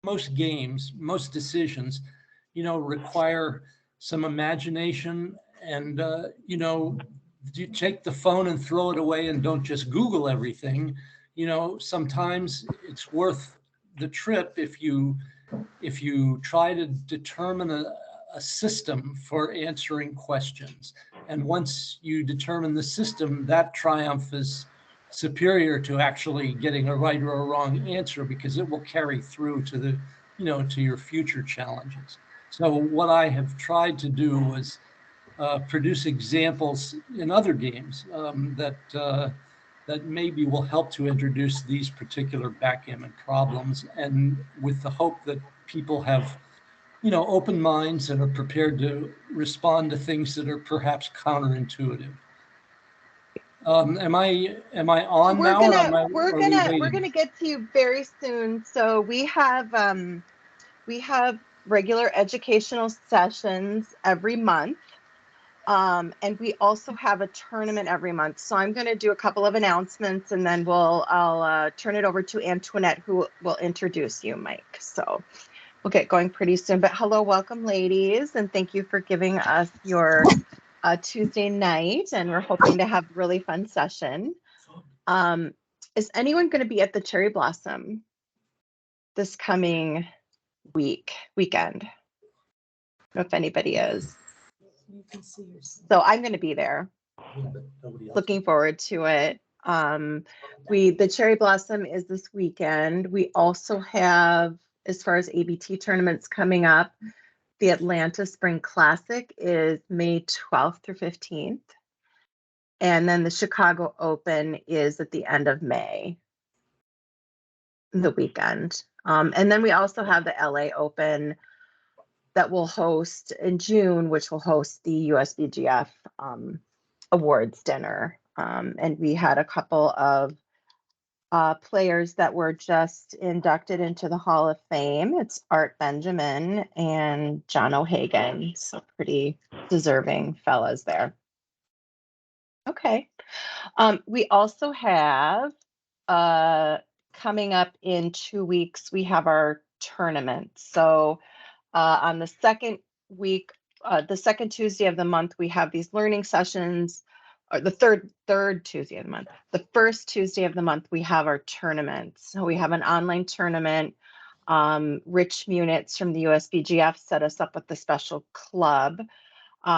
most games, most decisions, require some imagination and, you take the phone and throw it away and don't just Google everything. Sometimes it's worth the trip if you try to determine a system for answering questions. And once you determine the system, that triumph is superior to actually getting a right or a wrong answer, because it will carry through to to your future challenges. So what I have tried to do was produce examples in other games that maybe will help to introduce these particular backgammon problems, and with the hope that people have open minds and are prepared to respond to things that are perhaps counterintuitive. Am I Well, on now, or are we we're waiting? gonna get to you very soon. So we have regular educational sessions every month. And we also have a tournament every month. So I'm going to do a couple of announcements, and then I'll turn it over to Antoinette, who will introduce you, Mike. So we'll get going pretty soon. But hello, welcome, ladies, and thank you for giving us your Tuesday night. And we're hoping to have a really fun session. Is anyone going to be at the Cherry Blossom this coming weekend? I don't know if anybody is. You can see yourself. So I'm going to be there. Looking forward to it. The Cherry Blossom is this weekend. We also have, as far as ABT tournaments coming up, the Atlanta Spring Classic is May 12th through 15th. And then the Chicago Open is at the end of May, the weekend. And then we also have the LA Open that will host in June, which will host the USBGF awards dinner. And we had a couple of players that were just inducted into the Hall of Fame. It's Art Benjamin and John O'Hagan. So pretty deserving fellas there. Okay. We also have coming up in 2 weeks, we have our tournament. So on the second Tuesday of the month, we have these learning sessions, or the third Tuesday of the month. The first Tuesday of the month, we have our tournaments. So we have an online tournament. Rich Munitz from the USBGF set us up with the special club,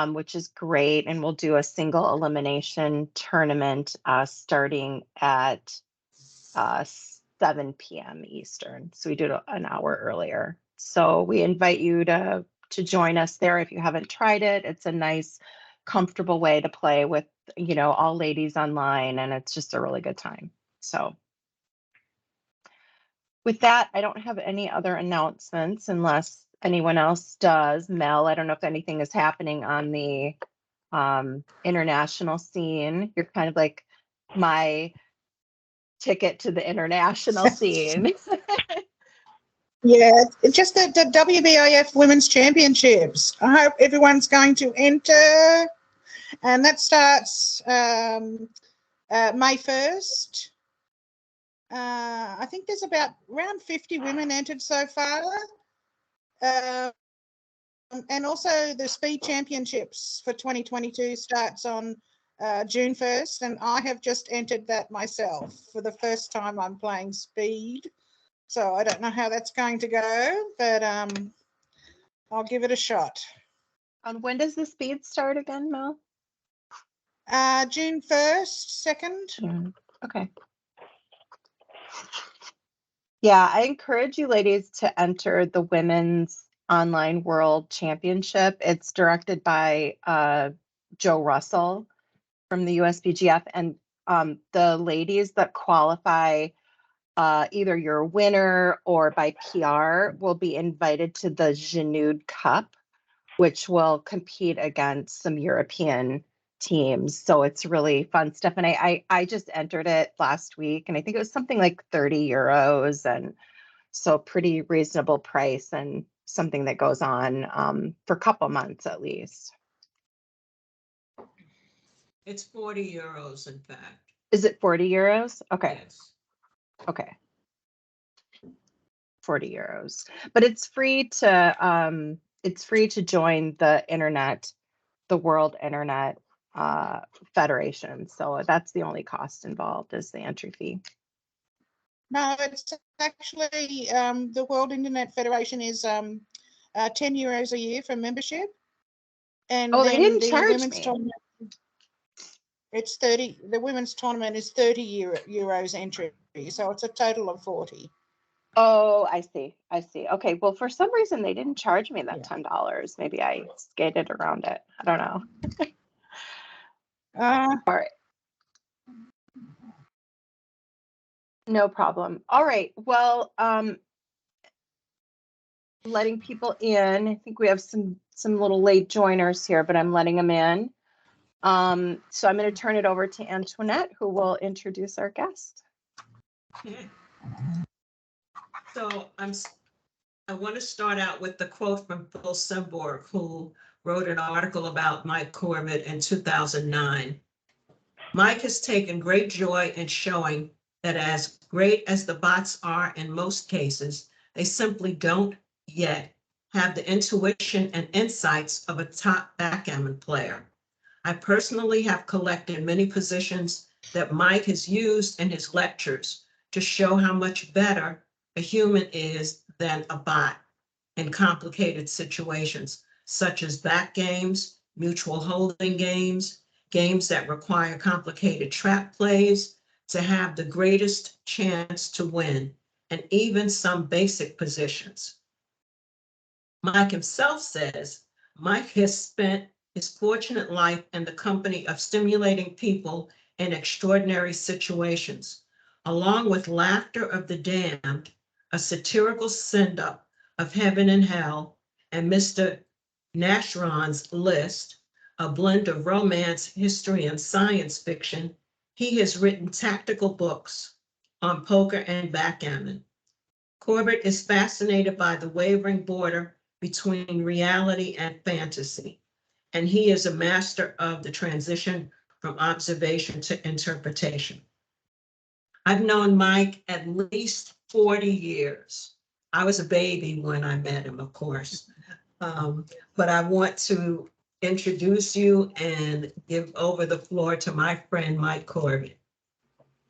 which is great. And we'll do a single elimination tournament starting at 7 p.m. Eastern. So we do it an hour earlier. So we invite you to join us there if you haven't tried it. It's a nice, comfortable way to play with, all ladies online, and it's just a really good time. So with that, I don't have any other announcements unless anyone else does. Mel, I don't know if anything is happening on the international scene. You're kind of like my ticket to the international scene. Yeah, it's just the WBIF Women's Championships. I hope everyone's going to enter, and that starts May 1st. I think there's around 50 women entered so far. And also the Speed Championships for 2022 starts on June 1st, and I have just entered that myself for the first time. I'm playing Speed. So I don't know how that's going to go, but I'll give it a shot. And when does the Speed start again, Mel? June 1st, 2nd. Okay. Yeah, I encourage you ladies to enter the Women's Online World Championship. It's directed by Joe Russell from the USBGF, and the ladies that qualify, either your winner or by PR, will be invited to the Janud Cup, which will compete against some European teams. So it's really fun stuff. And I just entered it last week, and I think it was something like 30 euros. And so pretty reasonable price, and something that goes on for a couple months at least. It's 40 euros, in fact. Is it 40 euros? Okay. Yes. Okay. 40 euros. But it's free to join the internet, the World Internet Federation. So that's the only cost involved is the entry fee. No, it's actually the World Internet Federation is 10 euros a year for membership. And Oh, they then didn't the charge women's me. tournament, it's 30. The women's tournament is 30 euros entry, so it's a total of 40. Oh, I see. I see. Okay. Well, for some reason they didn't charge me that Yeah. $10. Maybe I skated around it. I don't know. All right. No problem. All right. Well, letting people in. I think we have some little late joiners here, but I'm letting them in. So I'm going to turn it over to Antoinette, who will introduce our guest. So I want to start out with the quote from Phil Simborg, who wrote an article about Mike Corbett in 2009. Mike has taken great joy in showing that as great as the bots are in most cases, they simply don't yet have the intuition and insights of a top backgammon player. I personally have collected many positions that Mike has used in his lectures to show how much better a human is than a bot in complicated situations, such as back games, mutual holding games, games that require complicated trap plays to have the greatest chance to win, and even some basic positions. Mike himself says Mike has spent his fortunate life in the company of stimulating people in extraordinary situations, along with Laughter of the Damned, a satirical send-up of Heaven and Hell, and Mr. Nashron's List, a blend of romance, history, and science fiction. He has written tactical books on poker and backgammon. Corbett is fascinated by the wavering border between reality and fantasy, and he is a master of the transition from observation to interpretation. I've known Mike at least 40 years. I was a baby when I met him, of course. But I want to introduce you and give over the floor to my friend, Mike Corbett.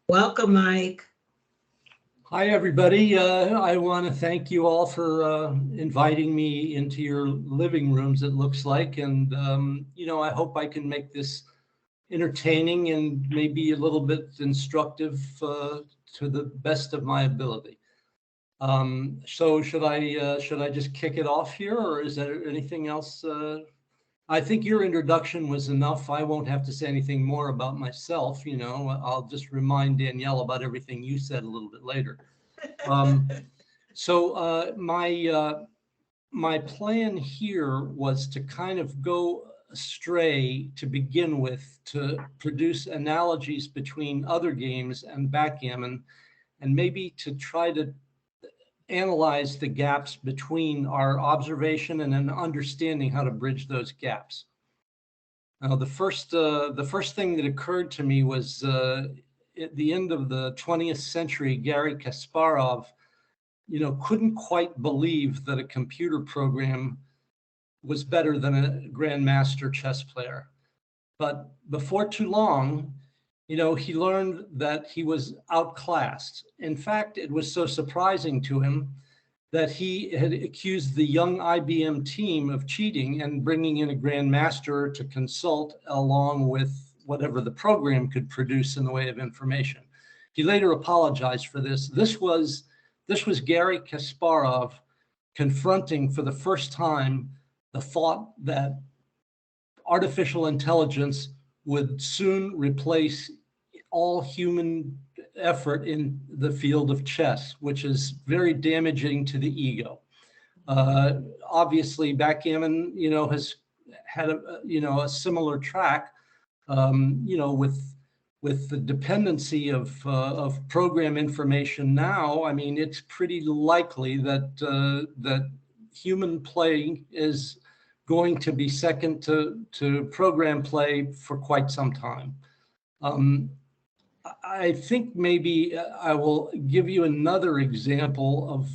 Welcome, Mike. Hi, everybody. I want to thank you all for inviting me into your living rooms, it looks like. And, I hope I can make this entertaining and maybe a little bit instructive to the best of my ability. So should I just kick it off here, or is there anything else? I think your introduction was enough. I won't have to say anything more about myself. I'll just remind Danielle about everything you said a little bit later. So my plan here was to kind of go astray to begin with, to produce analogies between other games and backgammon, and maybe to try to analyze the gaps between our observation and an understanding how to bridge those gaps. Now, the first thing that occurred to me was at the end of the 20th century, Garry Kasparov, couldn't quite believe that a computer program was better than a grandmaster chess player. But before too long, he learned that he was outclassed. In fact, it was so surprising to him that he had accused the young IBM team of cheating and bringing in a grandmaster to consult along with whatever the program could produce in the way of information. He later apologized for this. This was Garry Kasparov confronting for the first time the thought that artificial intelligence would soon replace all human effort in the field of chess, which is very damaging to the ego. Obviously, backgammon, has had a similar track, with the dependency of program information now. I mean, it's pretty likely that human play is going to be second to program play for quite some time. I think maybe I will give you another example of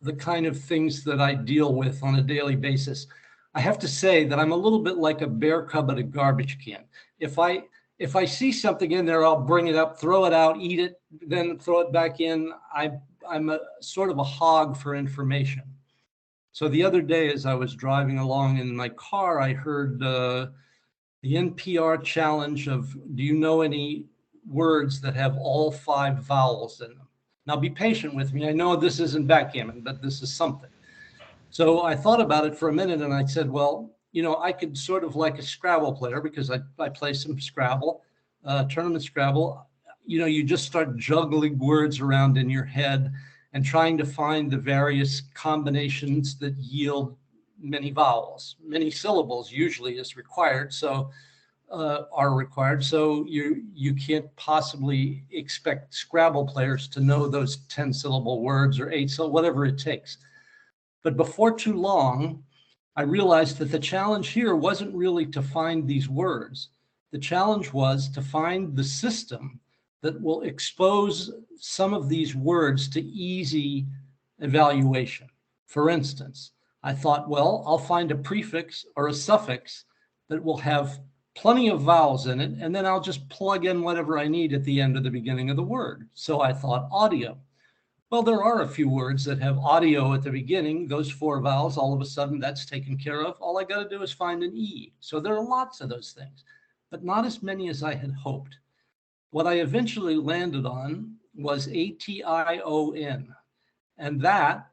the kind of things that I deal with on a daily basis. I have to say that I'm a little bit like a bear cub at a garbage can. If I see something in there, I'll bring it up, throw it out, eat it, then throw it back in. I'm a sort of a hog for information. So the other day, as I was driving along in my car, I heard the NPR challenge of, do you know any words that have all 5 vowels in them? Now be patient with me. I know this isn't backgammon, but this is something. So I thought about it for a minute and I said, well, you know, I could sort of like a Scrabble player, because I play some Scrabble, tournament Scrabble. You know, you just start juggling words around in your head and trying to find the various combinations that yield many vowels. Many syllables usually is required, so are required. So you can't possibly expect Scrabble players to know those 10-syllable words or 8, so whatever it takes. But before too long, I realized that the challenge here wasn't really to find these words. The challenge was to find the system that will expose some of these words to easy evaluation. For instance, I thought, well, I'll find a prefix or a suffix that will have plenty of vowels in it, and then I'll just plug in whatever I need at the end or the beginning of the word. So I thought audio. Well, there are a few words that have audio at the beginning, those 4 vowels, all of a sudden that's taken care of. All I got to do is find an E. So there are lots of those things, but not as many as I had hoped. What I eventually landed on was ATION. And that,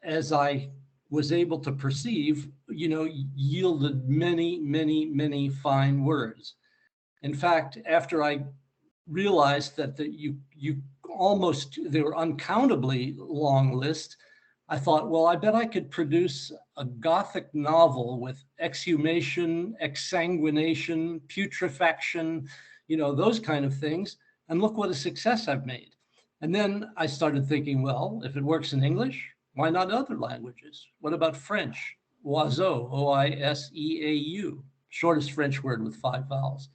as I was able to perceive, you know, yielded many, many, many fine words. In fact, after I realized that they were uncountably long list, I thought, well, I bet I could produce a Gothic novel with exhumation, exsanguination, putrefaction, you know, those kind of things. And look what a success I've made. And then I started thinking, well, if it works in English, why not other languages? What about French? Oiseau, O-I-S-E-A-U, shortest French word with 5 vowels.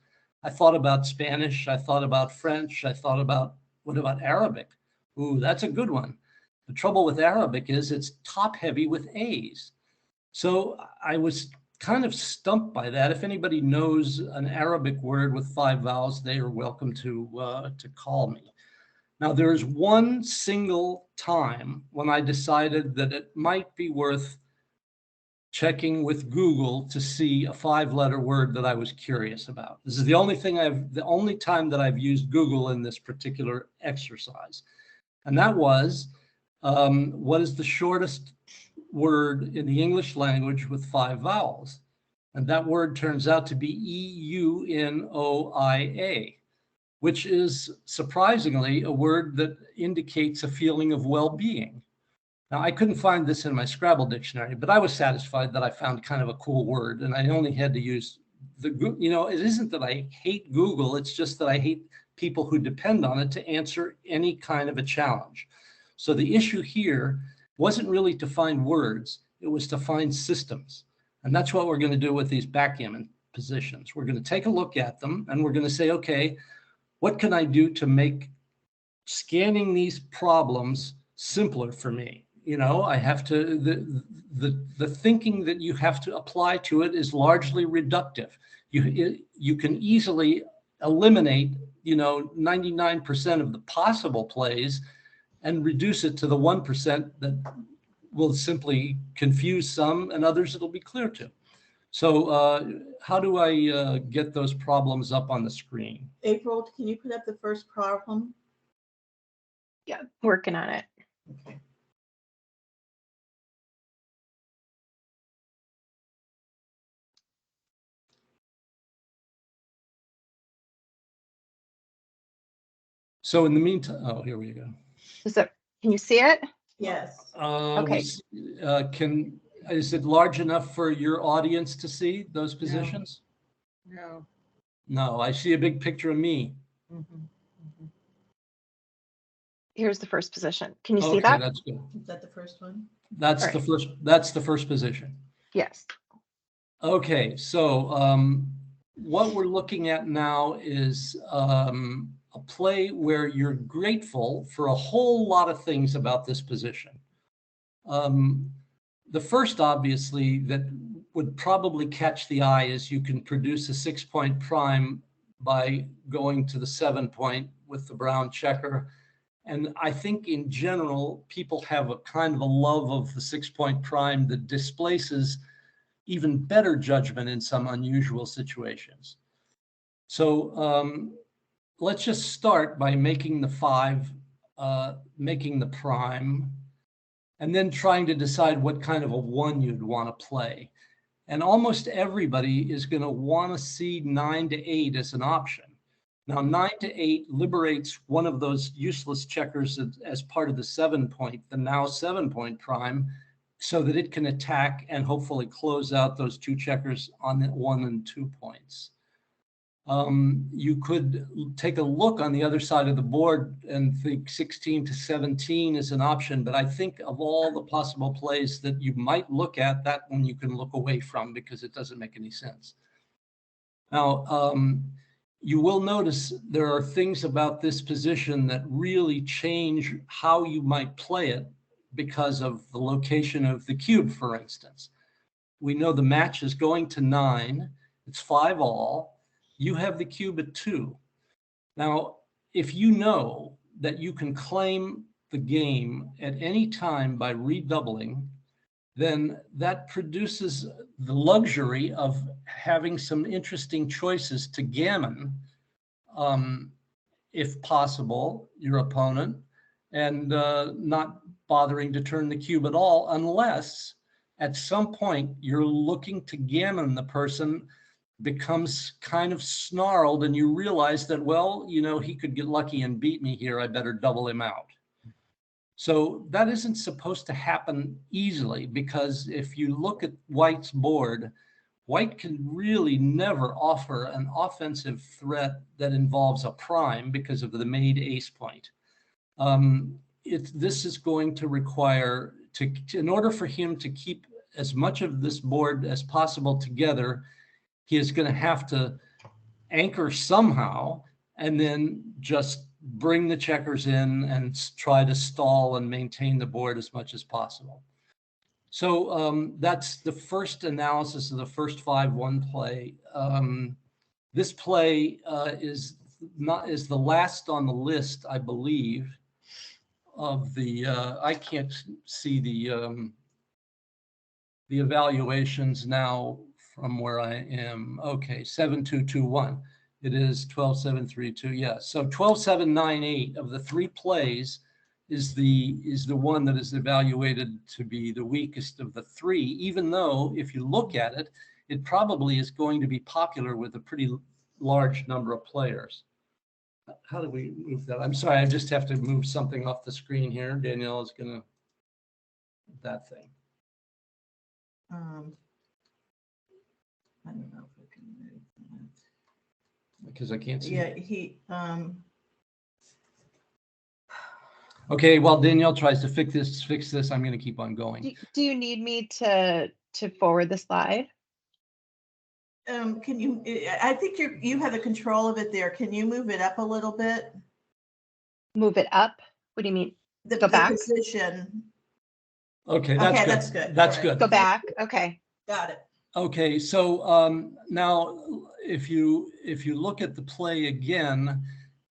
I thought about Spanish. I thought about French. I thought about, what about Arabic? Ooh, that's a good one. The trouble with Arabic is it's top heavy with A's. So I was kind of stumped by that. If anybody knows an Arabic word with 5 vowels, they are welcome to call me. Now, there is one single time when I decided that it might be worth checking with Google to see a 5-letter word that I was curious about. This is the only time that I've used Google in this particular exercise. And that was, what is the shortest word in the English language with 5 vowels? And that word turns out to be E-U-N-O-I-A, which is surprisingly a word that indicates a feeling of well-being. Now, I couldn't find this in my Scrabble dictionary, but I was satisfied that I found kind of a cool word, and I only had to use you know, it isn't that I hate Google, it's just that I hate people who depend on it to answer any kind of a challenge. So the issue here wasn't really to find words, it was to find systems. And that's what we're going to do with these backgammon positions. We're going to take a look at them, and we're going to say, okay, what can I do to make scanning these problems simpler for me? You know, I have to, the thinking that you have to apply to it is largely reductive. You can easily eliminate, you know, 99% of the possible plays and reduce it to the 1% that will simply confuse some and others it'll be clear to. So how do I get those problems up on the screen? April, can you put up the first problem? Yeah, working on it. Okay. So in the meantime, oh, here we go. Can you see it? Yes. Okay. Is it large enough for your audience to see those positions? No. No, I see a big picture of me. Here's the first position. Can you see Okay, that? that's good. Is that the first one? That's All the right. first. That's the first position. Yes. Okay, so what we're looking at now is a play where you're grateful for a whole lot of things about this position. The first, obviously, that would probably catch the eye is you can produce a 6-point prime by going to the 7-point with the brown checker. And I think in general, people have a kind of a love of the 6-point prime that displaces even better judgment in some unusual situations. So let's just start by making the 5, making the prime, and then trying to decide what kind of a 1 you'd want to play. And almost everybody is going to want to see 9 to 8 as an option. Now, 9 to 8 liberates one of those useless checkers as part of the 7-point, the now 7-point prime, so that it can attack and hopefully close out those 2 checkers on the 1 and 2 points. You could take a look on the other side of the board and think 16 to 17 is an option, but I think of all the possible plays that you might look at, that one you can look away from because it doesn't make any sense. Now, you will notice there are things about this position that really change how you might play it because of the location of the cube, for instance. We know the match is going to 9, it's 5-all. You have the cube at 2. Now, if you know that you can claim the game at any time by redoubling, then that produces the luxury of having some interesting choices to gammon, if possible, your opponent, and not bothering to turn the cube at all, unless at some point you're looking to gammon the person, becomes kind of snarled and you realize that, well, you know, he could get lucky and beat me here. I better double him out. So that isn't supposed to happen easily, because if you look at White's board, White can really never offer an offensive threat that involves a prime because of the made ace point. This is going to require, in order for him to keep as much of this board as possible together, he is going to have to anchor somehow and then just bring the checkers in and try to stall and maintain the board as much as possible. So that's the first analysis of the first 5-1 play. This play is the last on the list, I believe, of the, I can't see the evaluations now from where I am. Okay, 7-2-2-1. It is 12-7-3-2. Yeah. So 12-7-9-8 of the 3 plays is the one that is evaluated to be the weakest of the 3, even though if you look at it, it probably is going to be popular with a pretty large number of players. How do we move that? I'm sorry, I just have to move something off the screen here. Danielle is going to, that thing. I don't know if I can move that. Because I can't see. Yeah, it. Okay, while Danielle tries to fix this, I'm going to keep on going. Do you need me to forward the slide? Can you, I think you have the control of it there. Can you move it up a little bit? Move it up? What do you mean? Go back? Position. Okay, that's good. That's good. That's All good. right. Go back. Okay. Got it. Okay, so now if you look at the play again,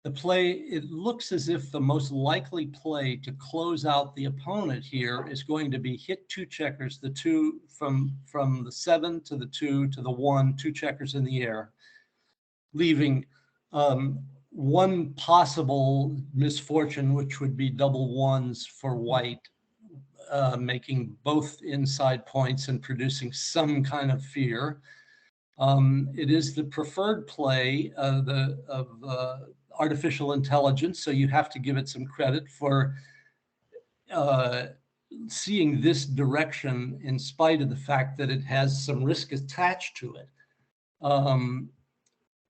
it looks as if the most likely play to close out the opponent here is going to be hit 2 checkers, the 2 from the 7 to the 2 to the 1, 2 checkers in the air, leaving one possible misfortune, which would be double 1s for White, making both inside points and producing some kind of fear. It is the preferred play of artificial intelligence, so you have to give it some credit for seeing this direction in spite of the fact that it has some risk attached to it.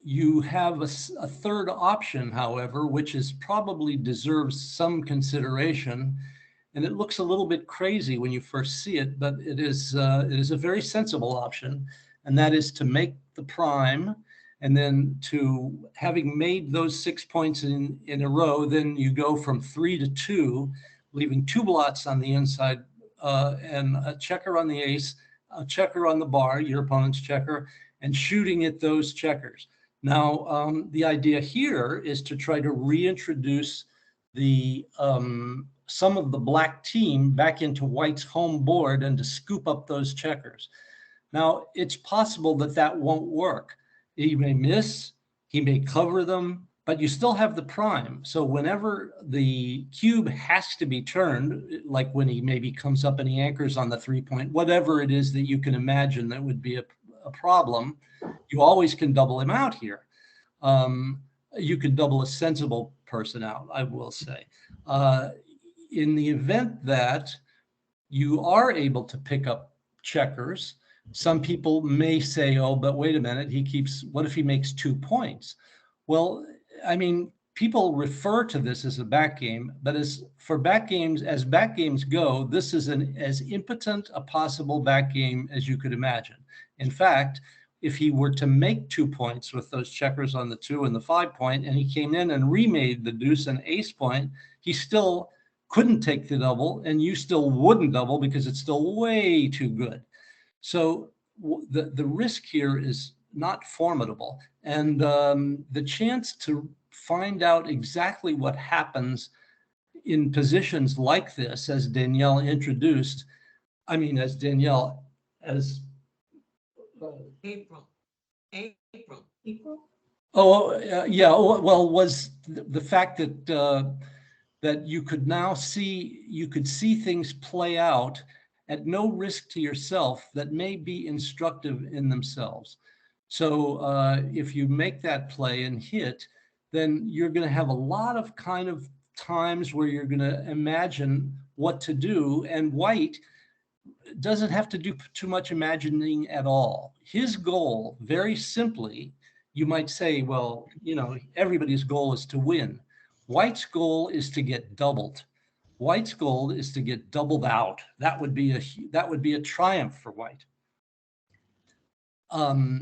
You have a third option, however, which is probably deserves some consideration, and it looks a little bit crazy when you first see it, but it is a very sensible option, and that is to make the prime, and then to having made those 6 points in a row, then you go from 3 to 2, leaving 2 blots on the inside and a checker on the ace, a checker on the bar, your opponent's checker, and shooting at those checkers. Now, the idea here is to try to reintroduce the some of the black team back into white's home board and to scoop up those checkers. Now, it's possible that that won't work. He may miss, he may cover them, but you still have the prime. So whenever the cube has to be turned, like when he maybe comes up and he anchors on the 3-point, whatever it is that you can imagine that would be a problem, you always can double him out here. You can double a sensible person out, I will say. In the event that you are able to pick up checkers, some people may say, oh, but wait a minute, what if he makes 2 points? Well, I mean, people refer to this as a back game, but as back games go, this is as impotent a possible back game as you could imagine. In fact, if he were to make 2 points with those checkers on the 2 and the 5-point, and he came in and remade the deuce and ace point, he still couldn't take the double, and you still wouldn't double because it's still way too good. So the risk here is not formidable. And the chance to find out exactly what happens in positions like this, as Danielle introduced, April. Oh, yeah. Well, was the fact that that you could now see things play out at no risk to yourself that may be instructive in themselves. So if you make that play and hit, then you're going to have a lot of kind of times where you're going to imagine what to do, and white doesn't have to do too much imagining at all. His goal, very simply, you might say, well, everybody's goal is to win. White's goal is to get doubled. White's goal is to get doubled out. That would be a triumph for white.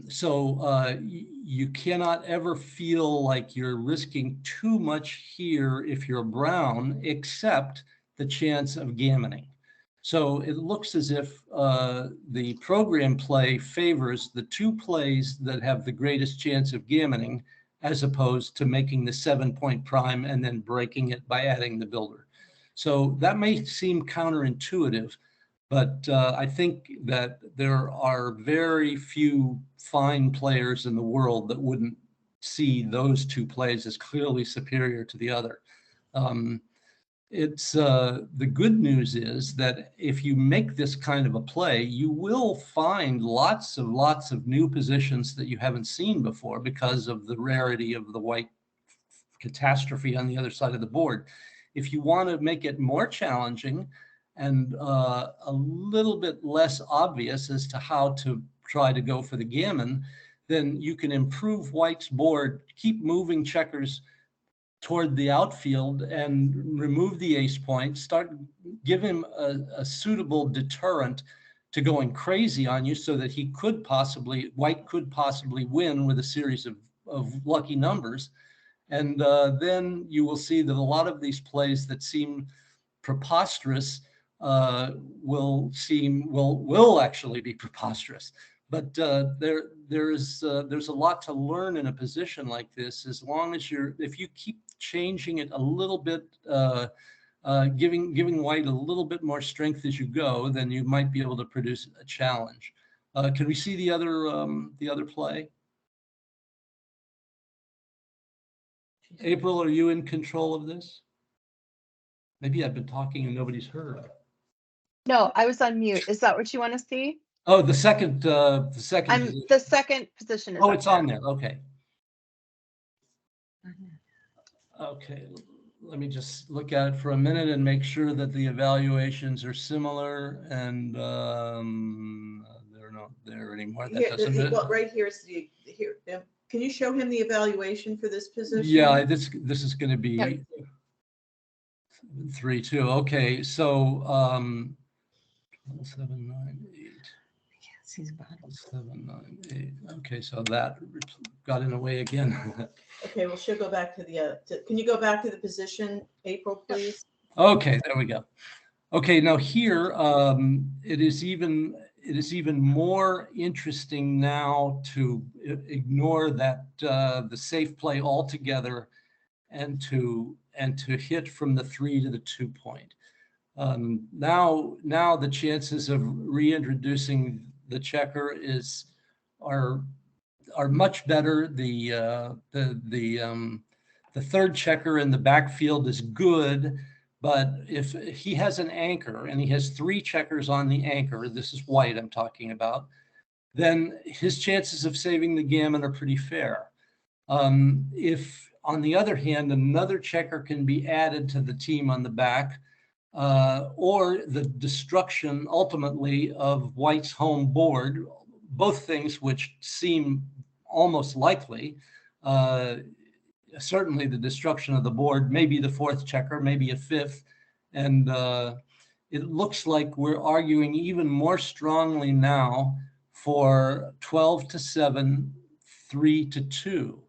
So you cannot ever feel like you're risking too much here if you're brown, except the chance of gammoning. So it looks as if the program play favors the 2 plays that have the greatest chance of gammoning, as opposed to making the 7-point prime and then breaking it by adding the builder. So that may seem counterintuitive, but I think that there are very few fine players in the world that wouldn't see those 2 plays as clearly superior to the other. The good news is that if you make this kind of a play, you will find lots of new positions that you haven't seen before because of the rarity of the white catastrophe on the other side of the board. If you want to make it more challenging and a little bit less obvious as to how to try to go for the gammon, then you can improve white's board, keep moving checkers toward the outfield and remove the ace point, give him a suitable deterrent to going crazy on you so that white could possibly win with a series of lucky numbers. And then you will see that a lot of these plays that seem preposterous will actually be preposterous. But there's a lot to learn in a position like this, as long as if you keep changing it a little bit, giving white a little bit more strength as you go, then you might be able to produce a challenge. Can we see the other play? April, are you in control of this? Maybe I've been talking and nobody's heard. No, I was on mute. Is that what you want to see? Oh, the second. The second position is. Oh, it's on there. Okay. Okay. Let me just look at it for a minute and make sure that the evaluations are similar, and they're not there anymore. That doesn't. Well, right here is here. Can you show him the evaluation for this position? Yeah, this is going to be 3-2. Okay, so 7, 9, 8. Yes, he's bottom. 7, 9, 8. Okay, so that got in the way again. Okay, well, she'll go back to the. Can you go back to the position, April, please? Okay, there we go. Okay, now here, it is even more interesting now to ignore that the safe play altogether and to hit from the 3 to the 2 point. Now the chances of reintroducing the checker are much better. The third checker in the backfield is good, but if he has an anchor and he has 3 checkers on the anchor, this is white I'm talking about, then his chances of saving the gammon are pretty fair. If, on the other hand, another checker can be added to the team on the back, or the destruction ultimately of white's home board, both things which seem almost likely, certainly the destruction of the board, maybe the 4th checker, maybe a 5th, and it looks like we're arguing even more strongly now for 12 to 7, 3 to 2.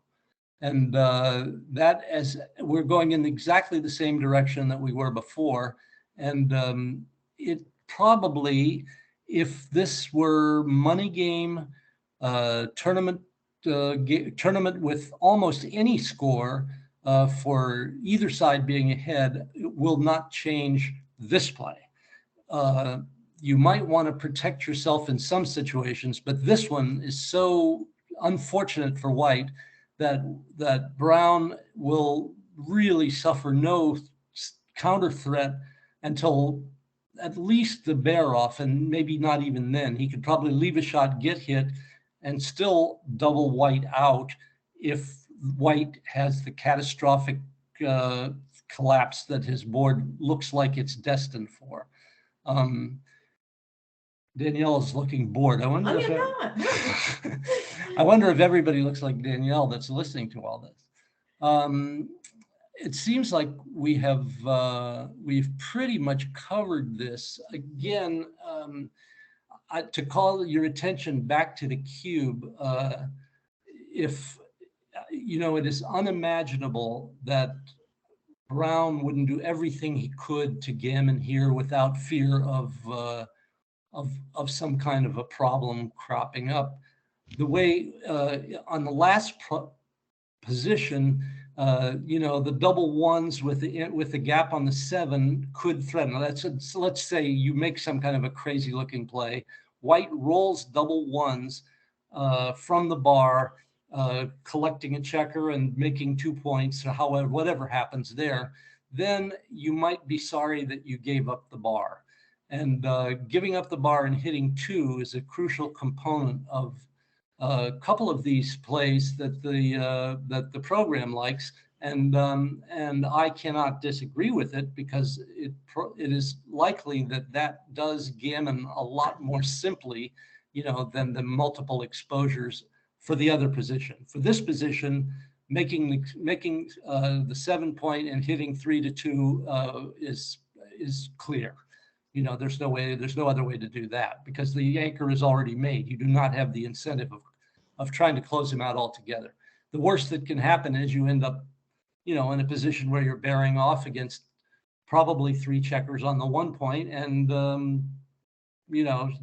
And that, as we're going in exactly the same direction that we were before. And it probably, if this were money game, tournament with almost any score for either side being ahead, it will not change this play. You might want to protect yourself in some situations, but this one is so unfortunate for white that brown will really suffer no counter threat until at least the bear off, and maybe not even then. He could probably leave a shot, get hit, and still double white out if white has the catastrophic collapse that his board looks like it's destined for. Danielle is looking bored. I wonder I wonder if everybody looks like Danielle that's listening to all this. It seems like we've pretty much covered this. Again, to call your attention back to the cube, if it is unimaginable that Brown wouldn't do everything he could to gammon here without fear of some kind of a problem cropping up. The way on the last position, the double ones with the gap on the 7 could threaten. So let's say you make some kind of a crazy looking play. White rolls double ones from the bar, collecting a checker and making 2 points, or however, whatever happens there. Then you might be sorry that you gave up the bar. And giving up the bar and hitting 2 is a crucial component of a couple of these plays that the program likes, and I cannot disagree with it, because it is likely that does gammon a lot more simply, than the multiple exposures for the other position. For this position, making the 7 point and hitting 3 to 2 is clear. There's no other way to do that, because the anchor is already made. You do not have the incentive of trying to close him out altogether. The worst that can happen is you end up, in a position where you're bearing off against probably 3 checkers on the 1 point, and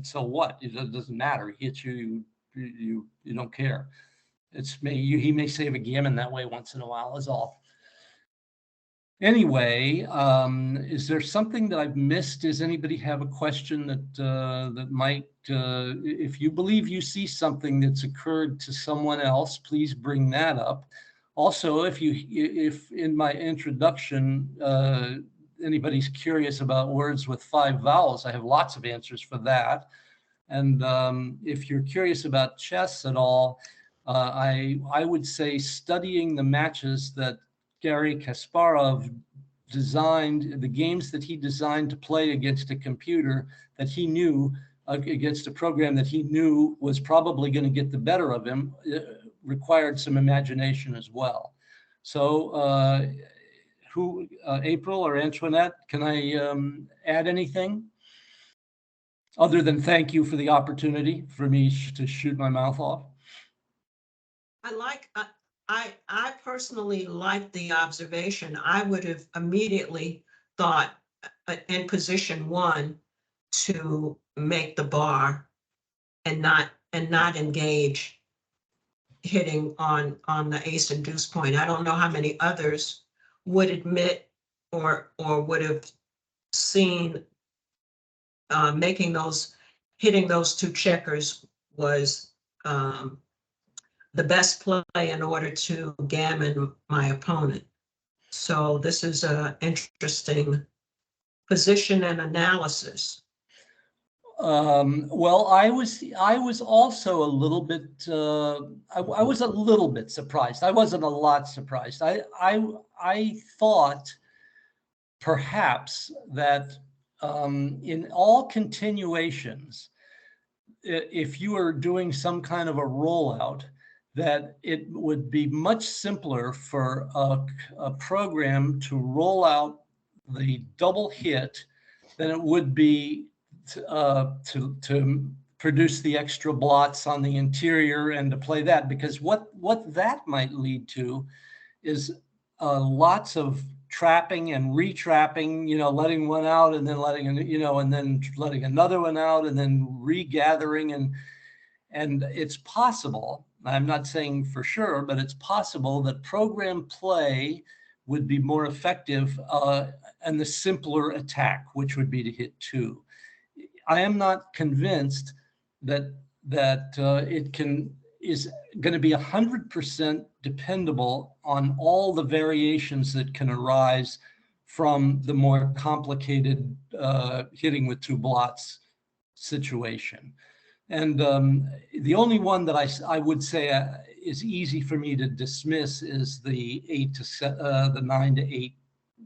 so what? It doesn't matter. He hits you, you don't care. He may save a gammon that way once in a while, is all. Anyway, is there something that I've missed? Does anybody have a question that might, if you believe you see something that's occurred to someone else, please bring that up. Also, if in my introduction, anybody's curious about words with 5 vowels, I have lots of answers for that. And if you're curious about chess at all, I would say studying the matches that Garry Kasparov designed, the games that he designed to play against a computer that he knew, against a program that he knew was probably going to get the better of him, required some imagination as well. So April or Antoinette, can I add anything other than thank you for the opportunity for me to shoot my mouth off? I personally like the observation. I would have immediately thought in position one to make the bar and not engage hitting on the ace and deuce point. I don't know how many others would admit or would have seen hitting those two checkers was the best play in order to gammon my opponent. So this is an interesting position and analysis. Well, I was also a little bit, I was a little bit surprised. I wasn't a lot surprised. I thought perhaps that in all continuations, if you are doing some kind of a rollout, that it would be much simpler for a program to roll out the double hit than it would be to produce the extra blots on the interior and to play that, because what that might lead to is lots of trapping and retrapping, letting one out and then letting, and then letting another one out and then regathering. And it's possible, I'm not saying for sure, but it's possible that program play would be more effective and the simpler attack, which would be to hit two. I am not convinced that it is going to be 100% dependable on all the variations that can arise from the more complicated hitting with two blots situation. And the only one that I would say is easy for me to dismiss is the 9 to 8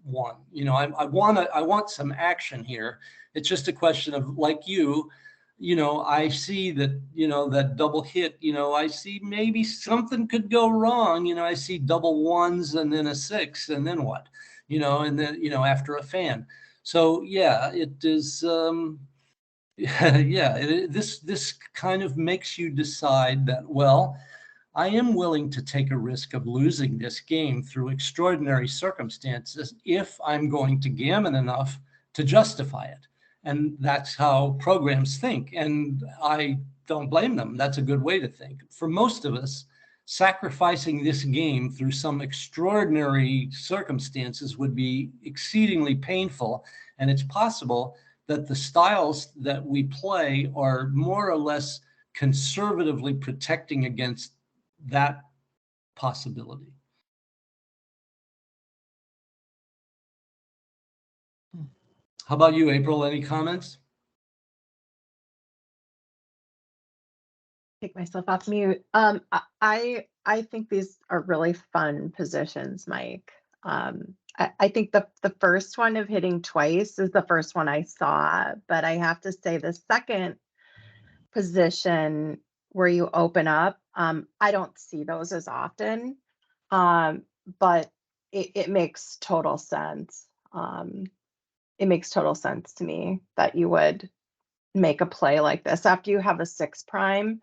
1. I want some action here. It's just a question of, like I see that, that double hit, I see maybe something could go wrong. I see double ones and then a 6 and then what, and then, after a fan. So yeah, it is, this kind of makes you decide that, well, I am willing to take a risk of losing this game through extraordinary circumstances if I'm going to gammon enough to justify it. And that's how programs think. And I don't blame them. That's a good way to think. For most of us, sacrificing this game through some extraordinary circumstances would be exceedingly painful. And it's possible that the styles that we play are more or less conservatively protecting against that possibility. How about you, April? Any comments? Take myself off mute. I think these are really fun positions, Mike. I think the first one of hitting twice is the first one I saw, but I have to say the second position where you open up, I don't see those as often, but it makes total sense. It makes total sense to me that you would make a play like this after you have a 6 prime.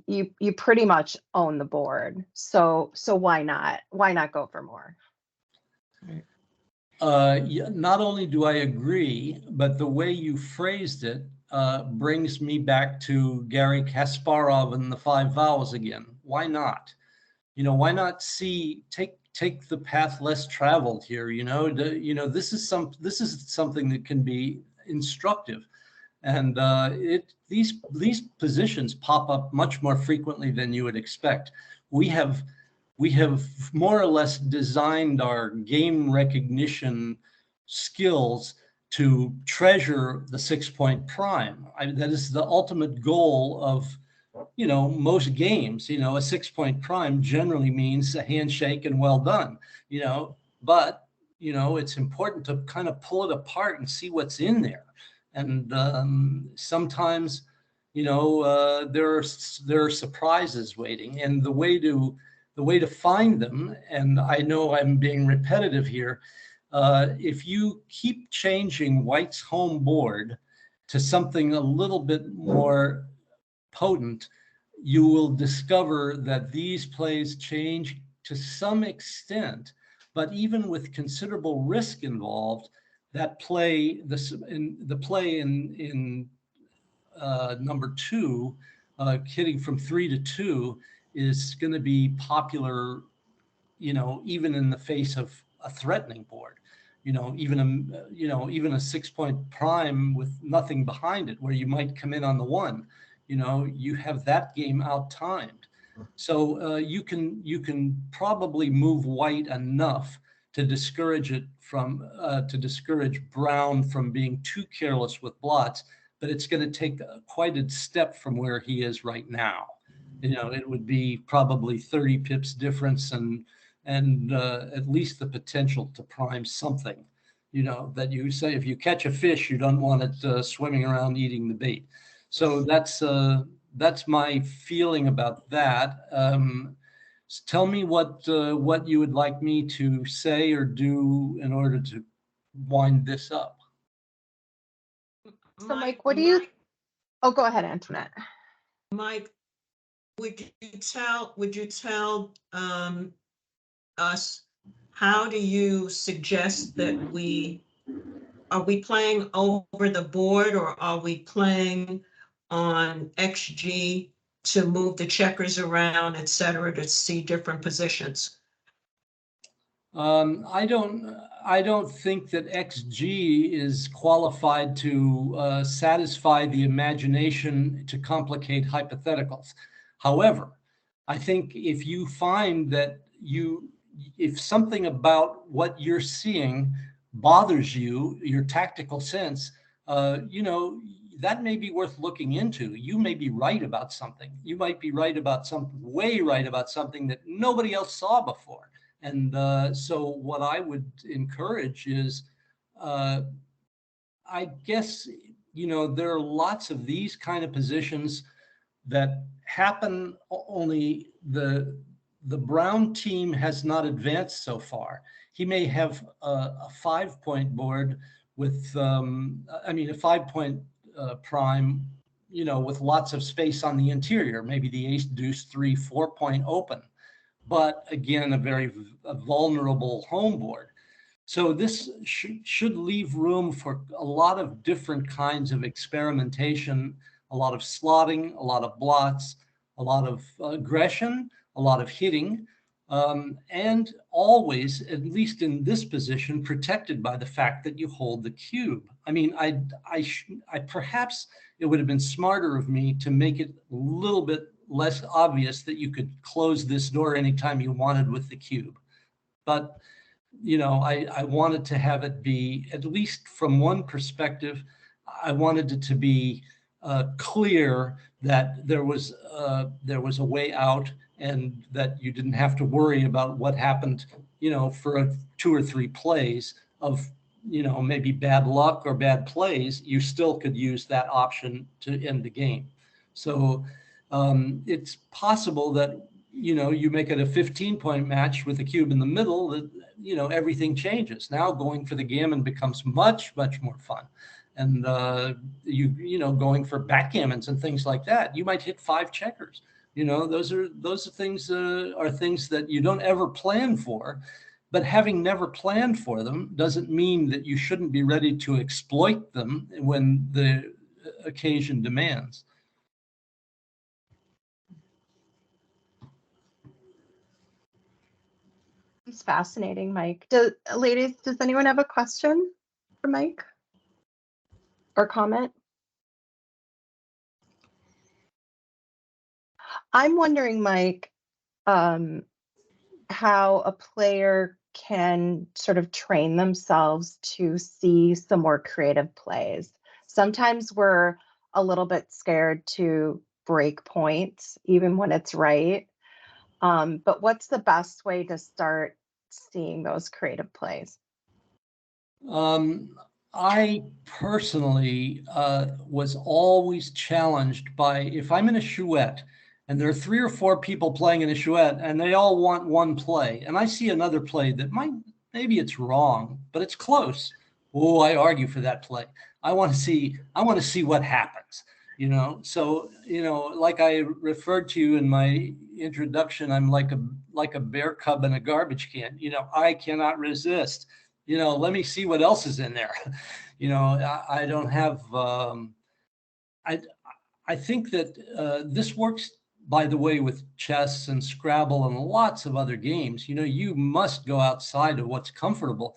You pretty much own the board. So why not? Why not go for more? Yeah, not only do I agree, but the way you phrased it brings me back to Garry Kasparov and the 5 vowels again. Why not? Why not take the path less traveled here? This is something that can be instructive, and these positions pop up much more frequently than you would expect. We have more or less designed our game recognition skills to treasure the 6-point prime. That is the ultimate goal of, most games. A 6-point prime generally means a handshake and well done, but, it's important to kind of pull it apart and see what's in there. And sometimes, there are surprises waiting, and the way to find them, and I know I'm being repetitive here, if you keep changing White's home board to something a little bit more potent, you will discover that these plays change to some extent, but even with considerable risk involved, that play, the play in number 2, hitting from 3 to 2 is going to be popular, even in the face of a threatening board. Even a 6-point prime with nothing behind it, where you might come in on the 1. You have that game out-timed. So you can probably move white enough to discourage brown from being too careless with blots, but it's going to take quite a step from where he is right now. It would be probably 30 pips difference and at least the potential to prime something, that you say, if you catch a fish, you don't want it swimming around eating the bait. So that's my feeling about that. Tell me what you would like me to say or do in order to wind this up. So Mike, what do you, oh, go ahead, Antoinette. Mike, would you tell us, how do you suggest that are we playing over the board, or are we playing on XG to move the checkers around, et cetera, to see different positions? I don't think that XG is qualified to satisfy the imagination to complicate hypotheticals. However, I think if you find that if something about what you're seeing bothers you, your tactical sense, that may be worth looking into. You may be right about something. You might be right about way right about something that nobody else saw before. And so what I would encourage is, I guess, there are lots of these kind of positions that happen, only the brown team has not advanced so far. He may have a 5-point board with, a 5-point prime, with lots of space on the interior, maybe the ace, deuce, 3, 4-point open. But again, a very vulnerable home board. So this should leave room for a lot of different kinds of experimentation, a lot of slotting, a lot of blots, a lot of aggression, a lot of hitting, and always, at least in this position, protected by the fact that you hold the cube. I mean, I perhaps it would have been smarter of me to make it a little bit less obvious that you could close this door anytime you wanted with the cube. But, I wanted to have it be, at least from one perspective, I wanted it to be clear that there was a way out, and that you didn't have to worry about what happened, for 2 or 3 plays of, maybe bad luck or bad plays. You still could use that option to end the game. So it's possible that, you make it a 15-point match with the cube in the middle, that, everything changes. Now going for the gammon becomes much, much more fun. And going for backgammons and things like that, you might hit 5 checkers. Those are things that you don't ever plan for. But having never planned for them doesn't mean that you shouldn't be ready to exploit them when the occasion demands. It's fascinating, Mike. Ladies, does anyone have a question for Mike or comment? I'm wondering, Mike, how a player can sort of train themselves to see some more creative plays. Sometimes we're a little bit scared to break points, even when it's right. But what's the best way to start seeing those creative plays? I personally was always challenged by, if I'm in a chouette and there are 3 or 4 people playing in a chouette and they all want one play, and I see another play that maybe it's wrong, but it's close. Oh, I argue for that play. I want to see what happens. So, like I referred to you in my introduction, I'm like a bear cub in a garbage can. I cannot resist let me see what else is in there. I don't have, I think that this works, by the way, with chess and Scrabble and lots of other games. You must go outside of what's comfortable.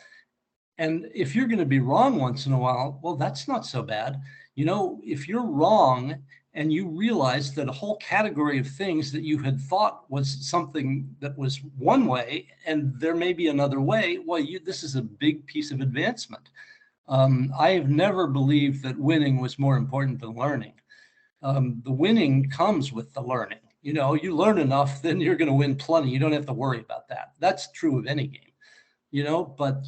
And if you're going to be wrong once in a while, well, that's not so bad. If you're wrong and you realize that a whole category of things that you had thought was something that was one way, and there may be another way, well, this is a big piece of advancement. I have never believed that winning was more important than learning. The winning comes with the learning. You learn enough, then you're going to win plenty. You don't have to worry about that. That's true of any game. But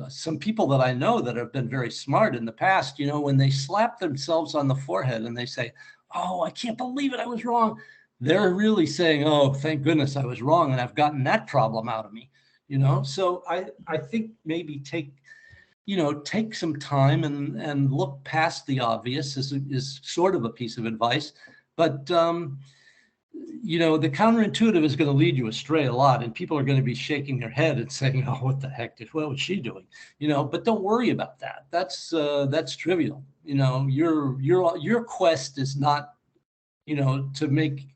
some people that I know that have been very smart in the past, when they slap themselves on the forehead and they say, oh, I can't believe it, I was wrong. They're really saying, oh, thank goodness I was wrong and I've gotten that problem out of me. So I think maybe take some time and look past the obvious is sort of a piece of advice. But the counterintuitive is going to lead you astray a lot, and people are going to be shaking their head and saying, oh, what the heck, what was she doing? But don't worry about that. That's trivial. Your quest is not, to make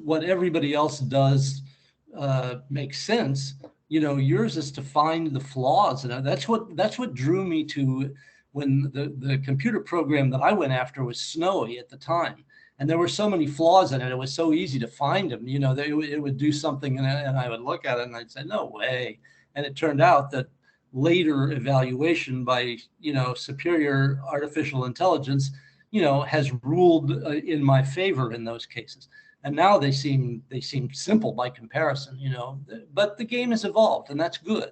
what everybody else does make sense. Yours is to find the flaws. And that's what drew me to when the computer program that I went after was Snowy at the time. And there were so many flaws in it. It was so easy to find them. It would do something and I would look at it and I'd say, no way. And it turned out that later evaluation by, superior artificial intelligence, has ruled in my favor in those cases. And now they seem simple by comparison, but the game has evolved and that's good.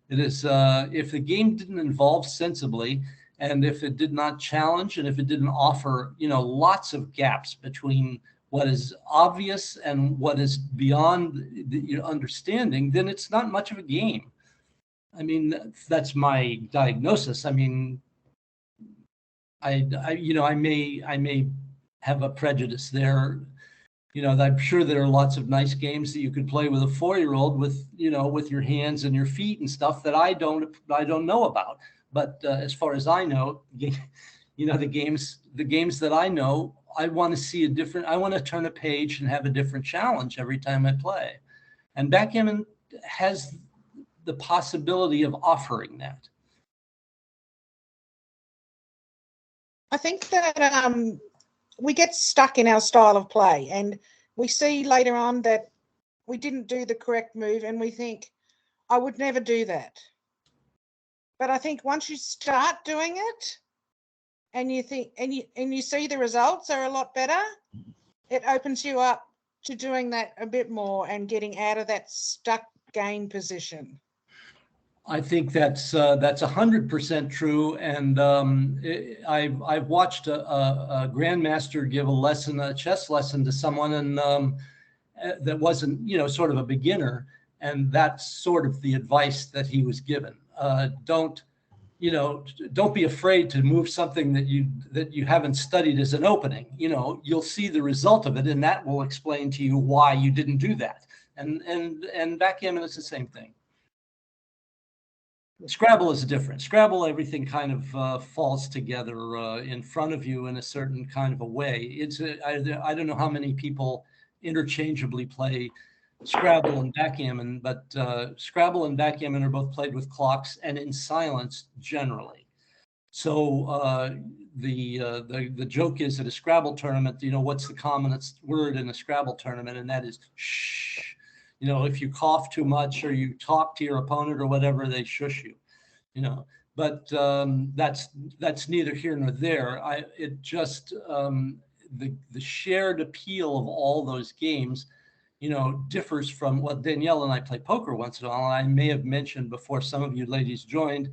It is, if the game didn't evolve sensibly, and if it did not challenge, and if it didn't offer, lots of gaps between what is obvious and what is beyond your understanding, then it's not much of a game. I mean, that's my diagnosis. I mean, I may have a prejudice there. I'm sure there are lots of nice games that you could play with a 4-year-old with your hands and your feet and stuff that I don't know about. But as far as I know, the games that I know, I want to see I want to turn a page and have a different challenge every time I play. And Backgammon has the possibility of offering that. I think that we get stuck in our style of play and we see later on that we didn't do the correct move and we think, I would never do that. But I think once you start doing it and you think and you see the results are a lot better, it opens you up to doing that a bit more and getting out of that stuck game position. I think that's 100% true, and I've watched a grandmaster give a chess lesson to someone, and that wasn't sort of a beginner, and that's sort of the advice that he was given. Don't be afraid to move something that you haven't studied as an opening. You'll see the result of it, and that will explain to you why you didn't do that. And backgammon is the same thing. Scrabble is different. Scrabble, everything kind of falls together in front of you in a certain kind of a way. I don't know how many people interchangeably play Scrabble and backgammon, but Scrabble and backgammon are both played with clocks and in silence generally. So the joke is at a Scrabble tournament, what's the commonest word in a Scrabble tournament, and that is shh. If you cough too much or you talk to your opponent or whatever, they shush you. But that's neither here nor there. The shared appeal of all those games, differs from what Danielle and I play poker once in a while. I may have mentioned before some of you ladies joined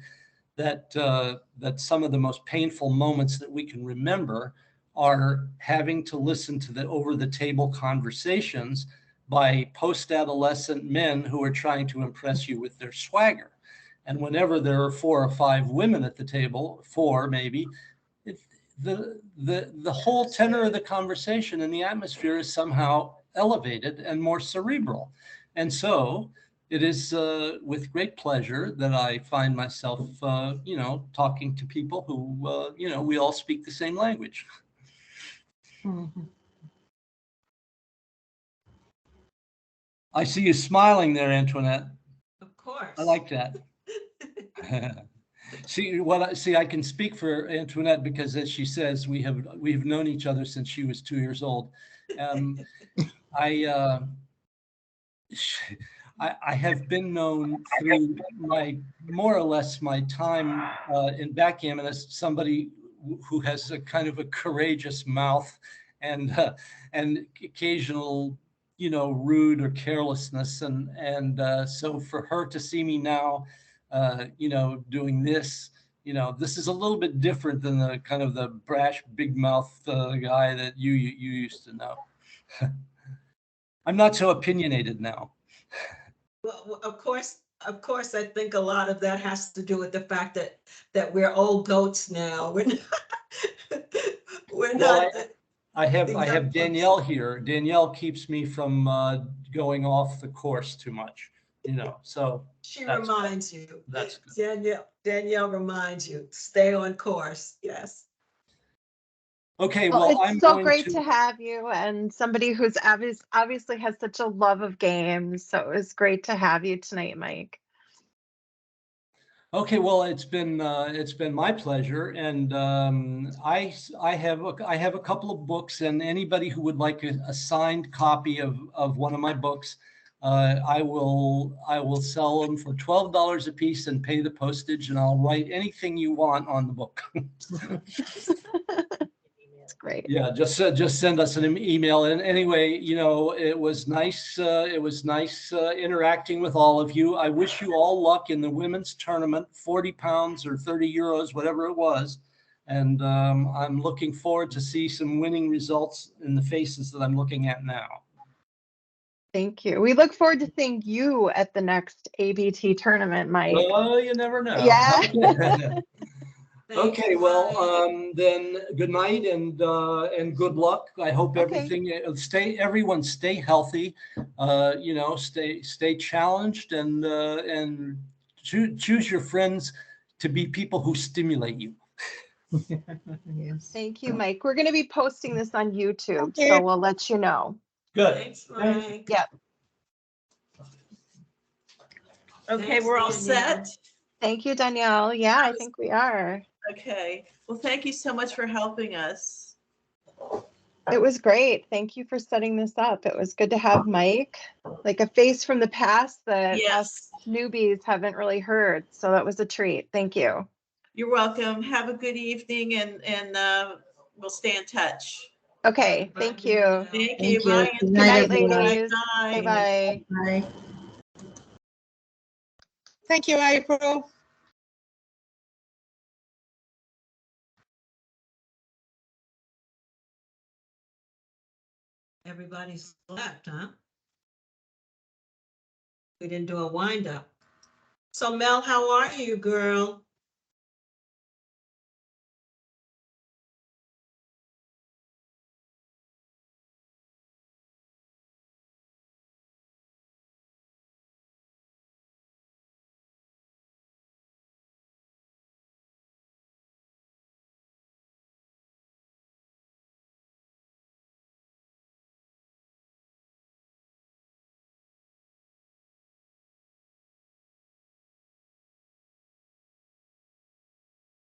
that some of the most painful moments that we can remember are having to listen to the over-the-table conversations by post-adolescent men who are trying to impress you with their swagger. And whenever there are 4 or 5 women at the table, 4 maybe, the whole tenor of the conversation and the atmosphere is somehow elevated and more cerebral. And so, it is with great pleasure that I find myself, you know, talking to people who, you know, we all speak the same language. I see you smiling there, Antoinette. Of course. I like that. See, I can speak for Antoinette because, as she says, we've known each other since she was 2 years old. I have been known through my more or less my time in backgammon as somebody who has a kind of a courageous mouth and occasional, you know, rude or carelessness, and so for her to see me now, you know, doing this, you know, this is a little bit different than the kind of the brash, big mouth guy that you used to know. I'm not so opinionated now. Well, of course, I think a lot of that has to do with the fact that we're old goats now. We're Well, not. I have young Danielle here. Danielle keeps me from going off the course too much, you know. So She that's good. reminds you. That's good. Danielle reminds you, stay on course. Yes. Okay, Well, well, it's I'm so going great to have you and somebody who's obviously has such a love of games. So it was great to have you tonight, Mike. Okay, well, it's been my pleasure, and I have a couple of books, and anybody who would like a signed copy of one of my books, I will sell them for $12 a piece and pay the postage, and I'll write anything you want on the book. It's great. Yeah, just send us an email. And anyway, you know, it was nice. Interacting with all of you. I wish you all luck in the women's tournament, 40 pounds or 30 euros, whatever it was. And I'm looking forward to see some winning results in the faces that I'm looking at now. Thank you. We look forward to seeing you at the next ABT tournament, Mike. Oh, you never know. Yeah. Okay, well, then good night and good luck. I hope Okay. everything everyone stay healthy, you know, stay challenged and choose your friends to be people who stimulate you. Yes. Thank you, Mike. We're going to be posting this on YouTube, Thank you. so we'll let you know. Good. Thanks, Mike. Yep. Okay, Thanks, we're all Danielle. set. Thank you, Danielle. Yeah, I think we are. Okay, well, thank you so much for helping us. It was great. Thank you for setting this up. It was good to have Mike, like a face from the past that us Yes, newbies haven't really heard. So that was a treat. Thank you. you're welcome. Have a good evening and we'll stay in touch. Okay. Thank you. Thank you. Thank you. Bye. Good Good night, night, everyone. ladies. Bye. Bye-bye. Bye. Thank you, April. Everybody's left, huh? We didn't do a wind up. So Mel, how are you, girl?